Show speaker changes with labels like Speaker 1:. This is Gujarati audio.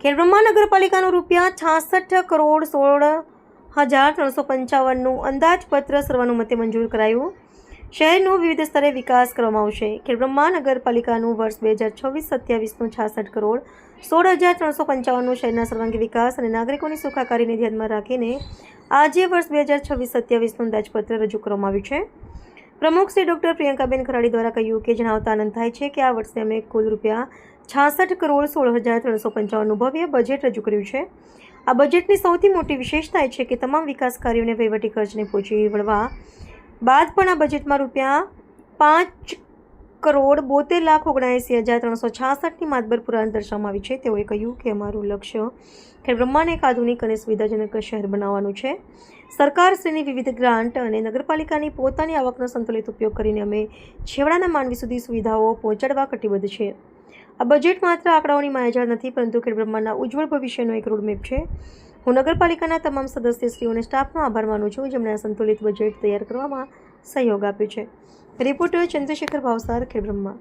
Speaker 1: ખેડબ્રહ્મા નગરપાલિકાનું ₹66,16,355નું અંદાજપત્ર સર્વાનુમતે મંજૂર કરાયું. શહેરનો વિવિધ સ્તરે વિકાસ કરવામાં આવશે. ખેડબ્રહ્મા નગરપાલિકાનું વર્ષ 2026-27નું ₹66,16,355નું શહેરના સર્વાંગી વિકાસ અને નાગરિકોની સુખાકારીને ધ્યાનમાં રાખીને આજે વર્ષ 2026-27નું અંદાજપત્ર રજૂ કરવામાં આવ્યું છે. પ્રમુખ શ્રી ડૉક્ટર પ્રિયંકાબેન ખરાડી દ્વારા કહ્યું કે જણાવતા આનંદ થાય છે કે આ વર્ષે અમે કુલ ₹66,16,355નું ભવ્ય બજેટ રજૂ કર્યું છે. આ બજેટની સૌથી મોટી વિશેષતા એ છે કે તમામ વિકાસ કાર્યોને વહીવટી ખર્ચને પહોંચી વળવા બાદ પણ આ બજેટમાં ₹5,72,79,366ની માતબર પુરાણ દર્શાવવામાં આવી છે. તેઓએ કહ્યું કે અમારું લક્ષ્ય ખેડબ્રહ્માને એક આધુનિક અને સુવિધાજનક શહેર બનાવવાનું છે. સરકારશ્રીની વિવિધ ગ્રાન્ટ અને નગરપાલિકાની પોતાની આવકનો સંતુલિત ઉપયોગ કરીને અમે છેવાડાના માનવી સુધી સુવિધાઓ પહોંચાડવા કટિબદ્ધ છીએ. આ બજેટ માત્ર આંકડાઓની માયાજાળ નથી, પરંતુ ખેડબ્રહ્માના ઉજ્જવળ ભવિષ્યનો એક રોડમેપ છે. હું નગરપાલિકાના તમામ સદસ્યશ્રીઓ અને સ્ટાફનો આભાર માનું છું, જેમણે આ સંતુલિત બજેટ તૈયાર કરવામાં સહયોગ આપ્યો છે. રિપોર્ટર ચંદ્રશેખર ભાવસાર, ખેડબ્રહ્મા.